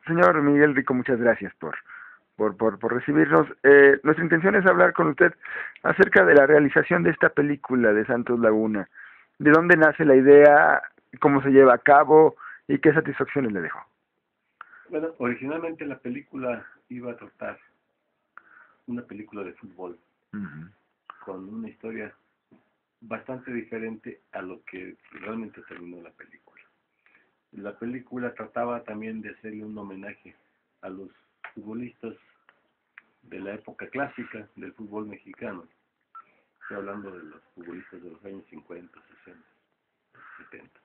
Señor Miguel Rico, muchas gracias por recibirnos. Nuestra intención es hablar con usted acerca de la realización de esta película de Santos Laguna. ¿De dónde nace la idea? ¿Cómo se lleva a cabo? ¿Y qué satisfacciones le dejó? Bueno, originalmente la película iba a tratar una película de fútbol Uh-huh. con una historia bastante diferente a lo que realmente terminó la película. La película trataba también de hacerle un homenaje a los futbolistas de la época clásica del fútbol mexicano. Estoy hablando de los futbolistas de los años 50, 60, 70.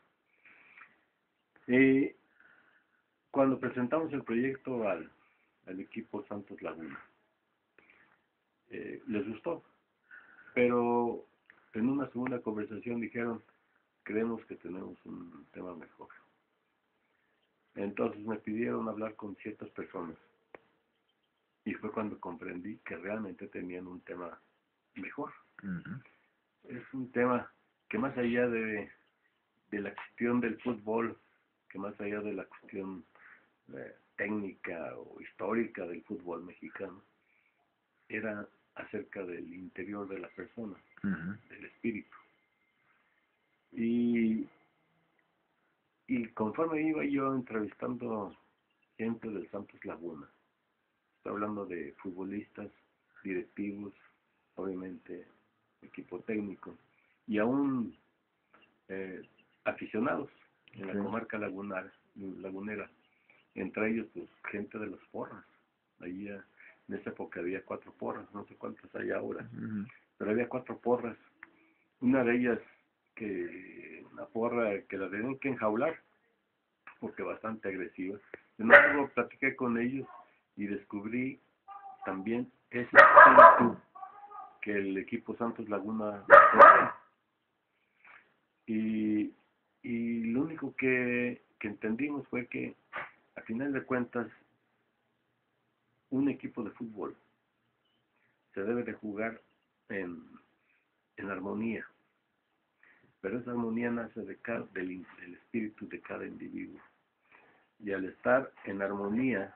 Y cuando presentamos el proyecto al equipo Santos Laguna, les gustó, pero en una segunda conversación dijeron, creemos que tenemos un tema mejor. Entonces me pidieron hablar con ciertas personas y fue cuando comprendí que realmente tenían un tema mejor. Uh-huh. Es un tema que más allá de la cuestión del fútbol, que más allá de la cuestión técnica o histórica del fútbol mexicano, era acerca del interior de la persona, Uh-huh. del espíritu. Y, y conforme iba yo entrevistando gente del Santos Laguna, estoy hablando de futbolistas, directivos, obviamente equipo técnico, y aún eh, aficionados en la Sí. comarca lagunera, entre ellos pues gente de las porras. Allí en esa época había 4 porras, no sé cuántas hay ahora, Uh-huh. pero había 4 porras. Una de ellas, que una porra que la tenían que enjaular porque bastante agresiva. Yo luego platiqué con ellos y descubrí también ese espíritu que el equipo Santos Laguna posee. Y, y lo único que entendimos fue que a final de cuentas un equipo de fútbol se debe de jugar en armonía, pero esa armonía nace del espíritu de cada individuo. Y al estar en armonía,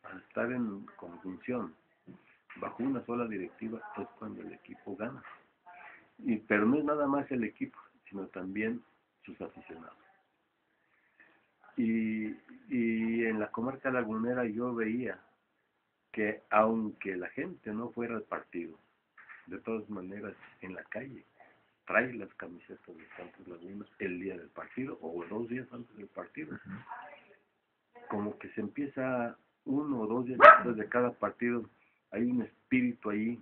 al estar en conjunción, bajo una sola directiva, es cuando el equipo gana. Pero no es nada más el equipo, sino también sus aficionados. Y, y en la comarca lagunera yo veía que aunque la gente no fuera al partido, de todas maneras en la calle trae las camisetas de Santos Laguna el día del partido o 2 días antes del partido. Uh-huh. Como que se empieza 1 o 2 días después de cada partido, hay un espíritu ahí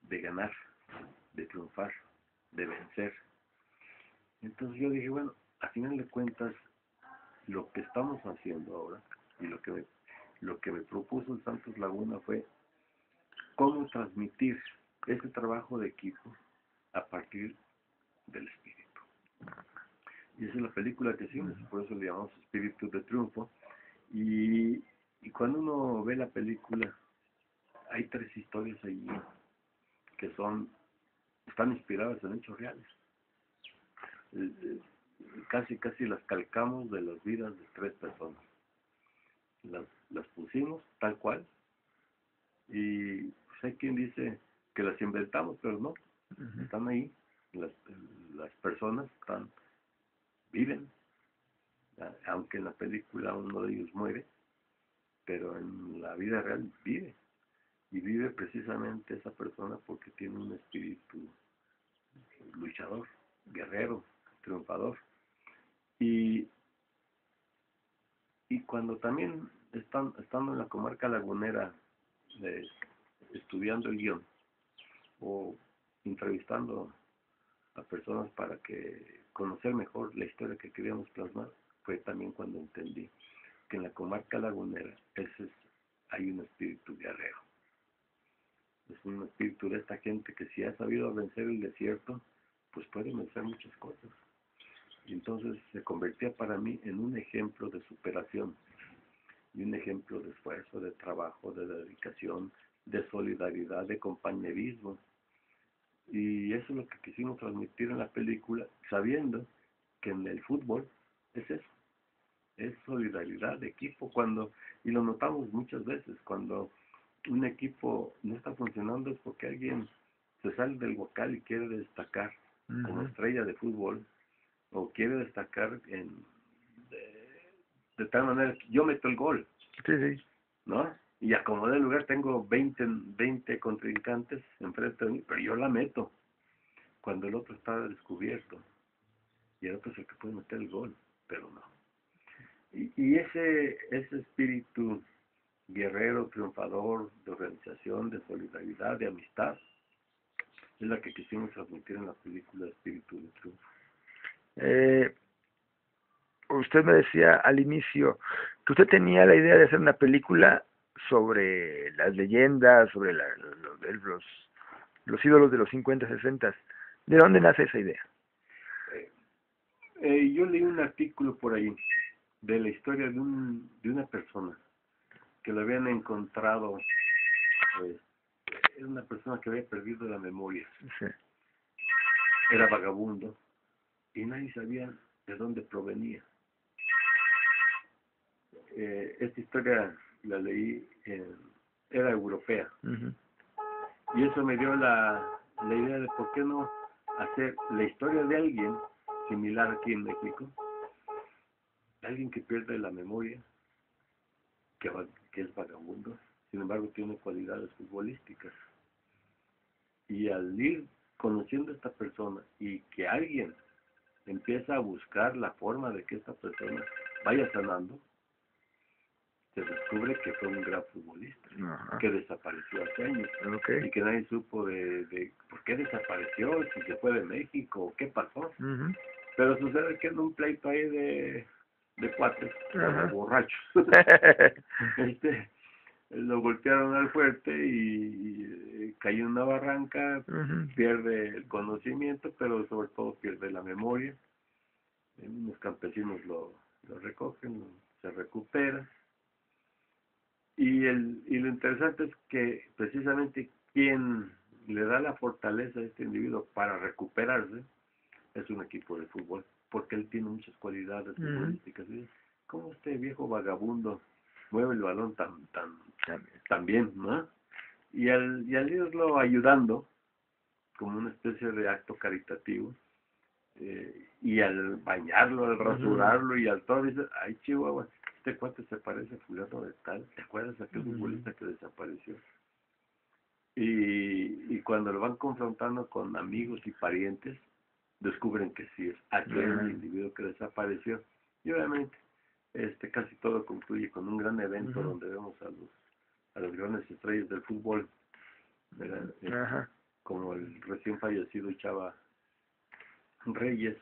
de ganar, de triunfar, de vencer. Entonces yo dije, bueno, a final de cuentas, lo que estamos haciendo ahora y lo que me propuso el Santos Laguna fue cómo transmitir ese trabajo de equipo a partir del espíritu. Y esa es la película que hicimos, por eso le llamamos Espíritu de Triunfo. Y, y cuando uno ve la película, hay 3 historias allí que están inspiradas en hechos reales. Casi las calcamos de las vidas de 3 personas. Las pusimos tal cual. Y pues hay quien dice que las inventamos, pero no, Uh-huh. están ahí. Las, las personas viven, aunque en la película uno de ellos muere, pero en la vida real vive. Y vive precisamente esa persona porque tiene un espíritu luchador, guerrero, triunfador. Y, y cuando también estando en la comarca lagunera, eh, estudiando el guión o entrevistando a personas para que conocer mejor la historia que queríamos plasmar, fue también cuando entendí que en la comarca lagunera hay un espíritu guerrero. Es un espíritu de esta gente que si ha sabido vencer el desierto, pues puede vencer muchas cosas. Y entonces se convertía para mí en un ejemplo de superación y un ejemplo de esfuerzo, de trabajo, de dedicación, de solidaridad, de compañerismo. Y eso es lo que quisimos transmitir en la película, sabiendo que en el fútbol es eso. es solidaridad de equipo. Y lo notamos muchas veces, cuando un equipo no está funcionando es porque alguien se sale del vocal y quiere destacar como estrella de fútbol, o quiere destacar de tal manera que yo meto el gol, Sí. ¿no? Y acomodé el lugar, tengo 20 contrincantes enfrente de mí, pero yo la meto, cuando el otro está descubierto, y el otro es el que puede meter el gol, pero no. Y ese espíritu guerrero, triunfador, de organización, de solidaridad, de amistad, es la que quisimos transmitir en la película Espíritu de Triunfo. Usted me decía al inicio que usted tenía la idea de hacer una película sobre las leyendas, sobre los ídolos de los 50, 60. ¿De dónde nace esa idea? Yo leí un artículo por ahí de la historia de una persona que lo habían encontrado, era una persona que había perdido la memoria, Sí. era vagabundo y nadie sabía de dónde provenía. Esta historia la leí, era europea, y eso me dio la idea de por qué no hacer la historia de alguien similar aquí en México, alguien que pierde la memoria, que es vagabundo, sin embargo tiene cualidades futbolísticas. Y al ir conociendo a esta persona y que alguien empieza a buscar la forma de que esta persona vaya sanando, se descubre que fue un gran futbolista, que desapareció hace años, y que nadie supo de por qué desapareció, si se fue de México, qué pasó. Pero sucede que en un pleito ahí de cuates, borrachos, lo golpearon al fuerte y cayó en una barranca, pierde el conocimiento, pero sobre todo pierde la memoria. Los campesinos lo recogen, se recupera. Y lo interesante es que precisamente quien le da la fortaleza a este individuo para recuperarse es un equipo de fútbol, porque él tiene muchas cualidades futbolísticas. ¿Cómo este viejo vagabundo mueve el balón tan bien, ¿no? Y al irlo ayudando, como una especie de acto caritativo, y al bañarlo, al rasurarlo, y al todo, dice, ay, Chihuahua, este cuate se parece a fulano de tal, ¿te acuerdas de aquel futbolista que desapareció? Y cuando lo van confrontando con amigos y parientes, descubren que sí es aquel individuo que desapareció. Y obviamente casi todo concluye con un gran evento donde vemos a los grandes estrellas del fútbol, como el recién fallecido Chava Reyes,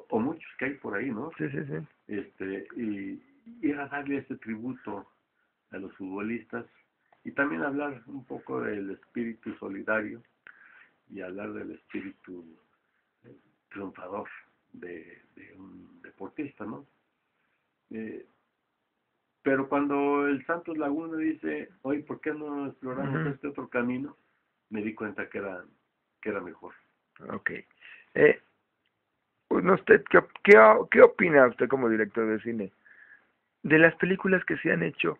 o muchos que hay por ahí, ¿no? Sí. Y era darle ese tributo a los futbolistas, y también hablar un poco del espíritu solidario y hablar del espíritu triunfador de un deportista, ¿no? Pero cuando el Santos Laguna dice, oye, ¿por qué no exploramos este otro camino? Me di cuenta que era mejor. Ok. ¿Usted qué opina usted como director de cine de las películas que se han hecho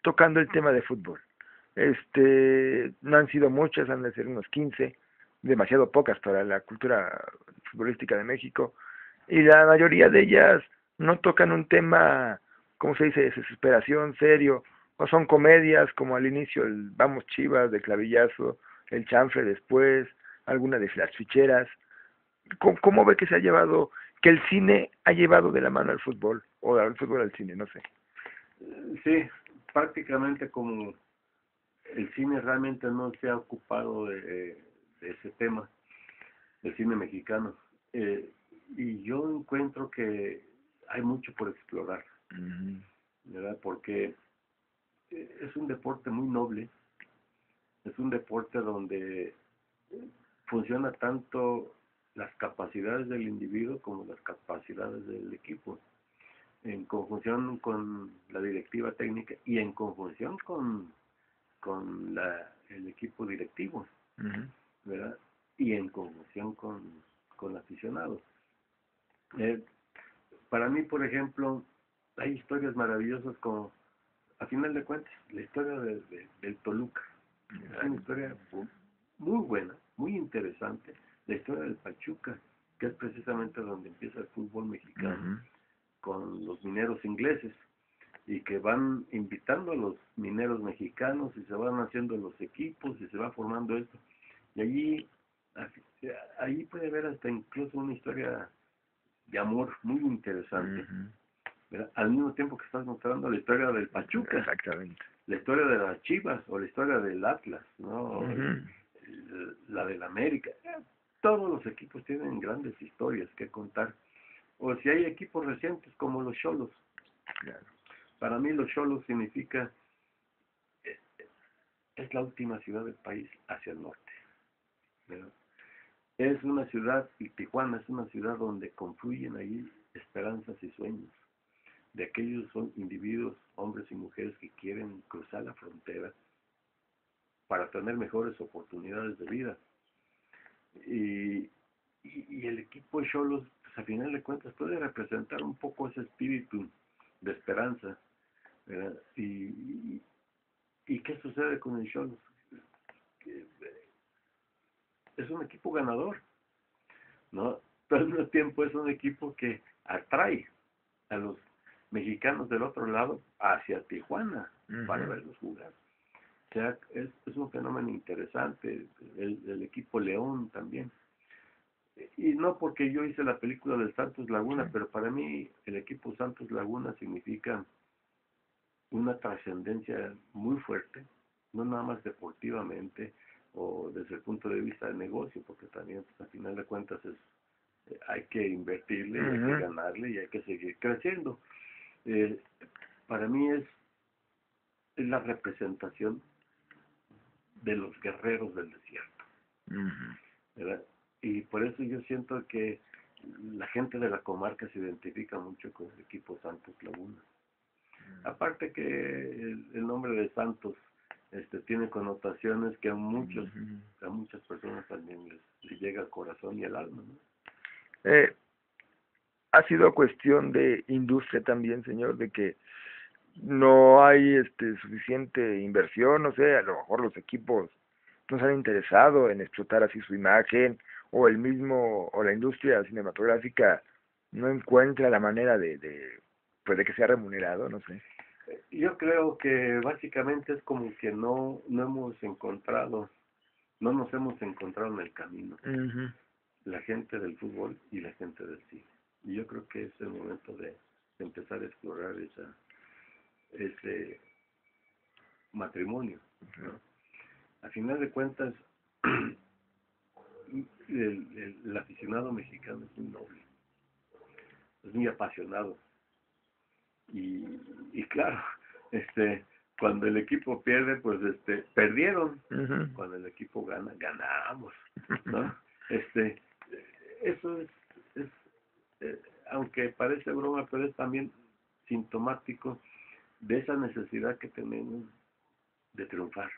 tocando el tema de fútbol? No han sido muchas, han de ser unos 15, demasiado pocas para la cultura futbolística de México, y la mayoría de ellas no tocan un tema, ¿cómo se dice?, de desesperación, serio, o son comedias como al inicio el Vamos Chivas de Clavillazo, el Chanfle después, alguna de las ficheras. ¿Cómo ve que se ha llevado, que el cine ha llevado de la mano al fútbol, o al fútbol al cine, no sé? Sí, prácticamente como el cine realmente no se ha ocupado de ese tema, del cine mexicano. Y yo encuentro que hay mucho por explorar, ¿verdad? Porque es un deporte muy noble, es un deporte donde funciona tanto las capacidades del individuo como las capacidades del equipo, en conjunción con la directiva técnica y en conjunción con el equipo directivo, ¿verdad? Y en conjunción con aficionados. para mí, por ejemplo, hay historias maravillosas como, a final de cuentas, la historia del Toluca. Es una historia muy buena, muy interesante. La historia del Pachuca, que es precisamente donde empieza el fútbol mexicano, con los mineros ingleses, y que van invitando a los mineros mexicanos y se van haciendo los equipos y se va formando esto. Y allí puede haber hasta incluso una historia de amor muy interesante, ¿verdad? Al mismo tiempo que estás mostrando la historia del Pachuca, Exactamente. la historia de las Chivas o la historia del Atlas, ¿no? La del América. Todos los equipos tienen grandes historias que contar. O si hay equipos recientes como los Xolos. Claro. Para mí los Xolos significa, es la última ciudad del país hacia el norte, ¿verdad? Es una ciudad, y Tijuana es una ciudad donde confluyen ahí esperanzas y sueños de aquellos son individuos, hombres y mujeres que quieren cruzar la frontera para tener mejores oportunidades de vida. Y el equipo de Xolos, pues a final de cuentas, puede representar un poco ese espíritu de esperanza, ¿verdad? ¿Y qué sucede con el Xolos? Es un equipo ganador, ¿no? Pero al mismo tiempo es un equipo que atrae a los mexicanos del otro lado hacia Tijuana para verlos jugar. O sea, es un fenómeno interesante. El equipo León también. Y no porque yo hice la película del Santos Laguna, pero para mí el equipo Santos Laguna significa una trascendencia muy fuerte, no nada más deportivamente o desde el punto de vista del negocio, porque también pues, al final de cuentas hay que invertirle, y hay que ganarle y hay que seguir creciendo. Para mí es la representación de los guerreros del desierto, ¿verdad? Y por eso yo siento que la gente de la comarca se identifica mucho con el equipo Santos Laguna. Aparte que el nombre de Santos tiene connotaciones que a muchas personas también les llega al corazón y al alma, ¿no? Ha sido cuestión de industria también, señor, de que no hay suficiente inversión, no sé, a lo mejor los equipos no se han interesado en explotar así su imagen, o el mismo, o la industria cinematográfica no encuentra la manera pues de que sea remunerado, no sé. Yo creo que básicamente es como que no nos hemos encontrado en el camino, la gente del fútbol y la gente del cine. Y yo creo que es el momento de empezar a explorar ese matrimonio, ¿no? A final de cuentas, el aficionado mexicano es muy noble, es muy apasionado. Y claro, cuando el equipo pierde, pues perdieron. Cuando el equipo gana, ganamos, ¿no? Eso aunque parece broma, pero es también sintomático de esa necesidad que tenemos de triunfar,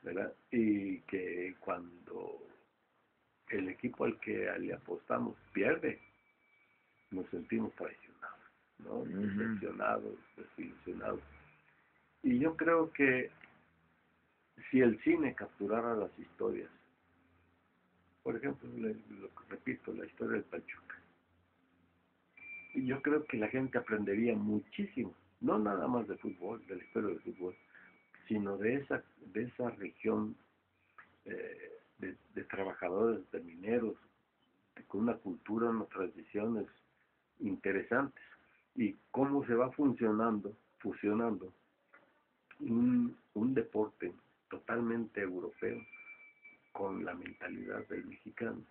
¿verdad? Y que cuando el equipo al que le apostamos pierde, nos sentimos traicionados, ¿no? Decepcionados, desilusionados. Y yo creo que si el cine capturara las historias, por ejemplo, repito, la historia del Pachuca, yo creo que la gente aprendería muchísimo, no nada más de fútbol, de la historia del fútbol, sino de esa región de trabajadores, de mineros, con una cultura, unas tradiciones interesantes, y cómo se va fusionando un deporte totalmente europeo con la mentalidad del mexicano.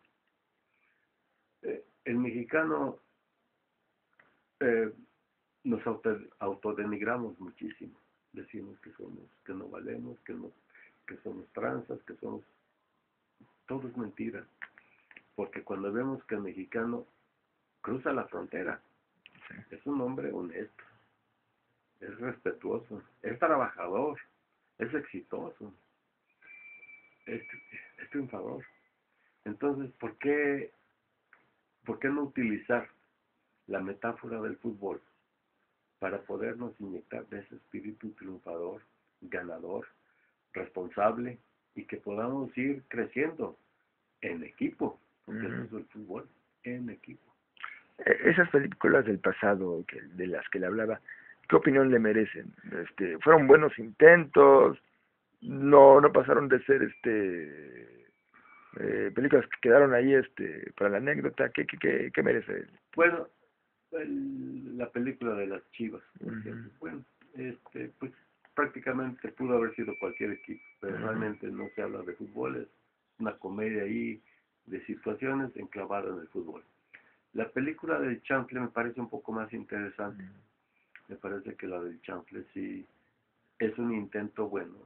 El mexicano nos autodenigramos muchísimo, decimos que no valemos, que somos tranzas, que somos, todo es mentira, porque cuando vemos que el mexicano cruza la frontera, es un hombre honesto, es respetuoso, es trabajador, es exitoso, es triunfador. Entonces, ¿por qué no utilizar la metáfora del fútbol para podernos inyectar de ese espíritu triunfador, ganador, responsable y que podamos ir creciendo en equipo, porque eso es el fútbol, en equipo. Esas películas del pasado de las que le hablaba, ¿qué opinión le merecen? Fueron buenos intentos, no pasaron de ser películas que quedaron ahí para la anécdota. ¿Qué merece? Bueno, la película de las Chivas, por ejemplo, bueno, pues prácticamente pudo haber sido cualquier equipo, pero realmente no se habla de fútbol, es una comedia ahí de situaciones enclavadas en el fútbol. La película del Chanfle me parece un poco más interesante. Me parece que la del Chanfle sí es un intento bueno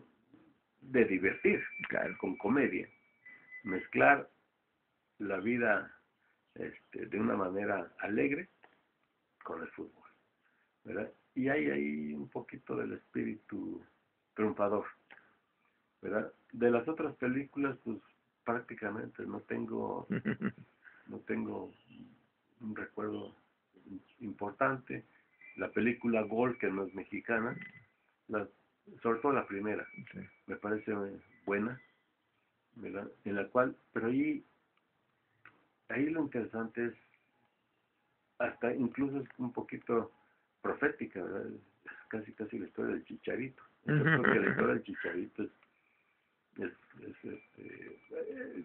de divertir, claro, con comedia, mezclar la vida de una manera alegre con el fútbol, ¿verdad? Y hay ahí un poquito del espíritu triunfador, ¿verdad? De las otras películas, pues prácticamente no tengo un recuerdo importante. La película Gol, que no es mexicana, sobre todo la primera, sí, me parece buena, ¿verdad? En la cual, pero ahí lo interesante es, hasta incluso es un poquito profética, ¿verdad? Es casi la historia del Chicharito. Yo creo que la historia del Chicharito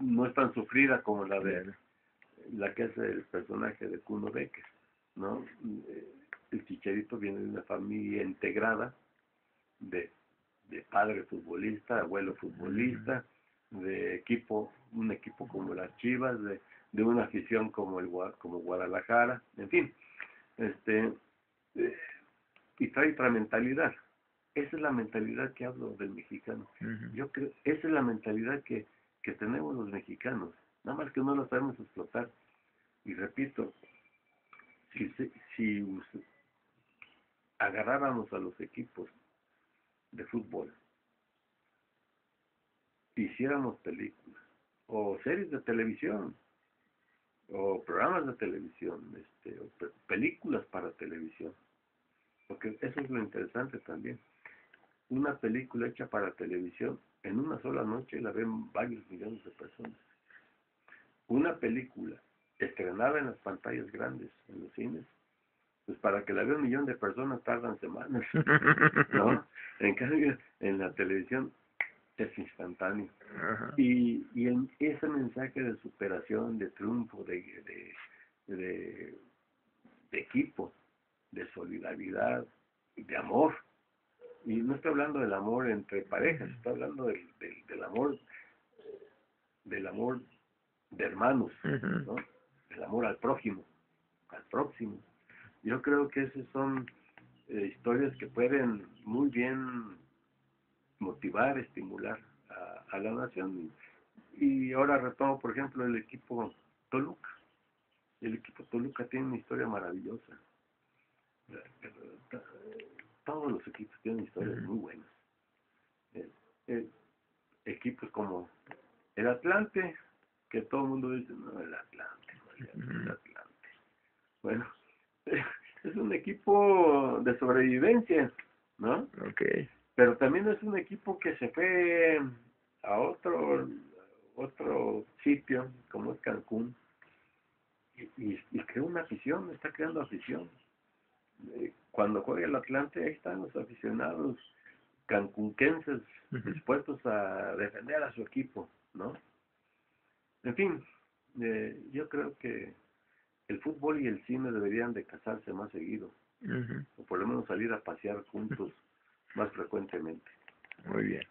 no es tan sufrida como la que es el personaje de Kuno Becker, ¿no? El Chicharito viene de una familia integrada de padre futbolista, abuelo futbolista, de un equipo como las Chivas, de una afición como Guadalajara, en fin, y trae otra mentalidad. Esa es la mentalidad que hablo del mexicano. Yo creo, esa es la mentalidad que tenemos los mexicanos, nada más que no la sabemos explotar. Y repito, si agarráramos a los equipos de fútbol, hiciéramos películas, o series de televisión, o programas de televisión, o películas para televisión, porque eso es lo interesante también. Una película hecha para televisión, en una sola noche la ven varios millones de personas. Una película estrenada en las pantallas grandes, en los cines, pues para que la vea 1 millón de personas tardan semanas, ¿no? En cambio, en la televisión es instantáneo. Y en ese mensaje de superación, de triunfo, de equipo, de solidaridad, de amor. Y no estoy hablando del amor entre parejas, estoy hablando del amor de hermanos, ¿no? El amor al prójimo, al próximo. Yo creo que esas son historias que pueden muy bien motivar, estimular a la nación. Y ahora retomo, por ejemplo, el equipo Toluca. El equipo Toluca tiene una historia maravillosa. Todos los equipos tienen historias muy buenas. Equipos como el Atlante, que todo el mundo dice, no, el Atlante. Bueno, es un equipo de sobrevivencia, ¿no? Okay. Pero también es un equipo que se fue a otro sitio, como es Cancún, y creó una afición, está creando afición. Cuando juega el Atlante, ahí están los aficionados cancunquenses dispuestos a defender a su equipo, ¿no? En fin, yo creo que el fútbol y el cine deberían de casarse más seguido, o por lo menos salir a pasear juntos más frecuentemente. Muy bien.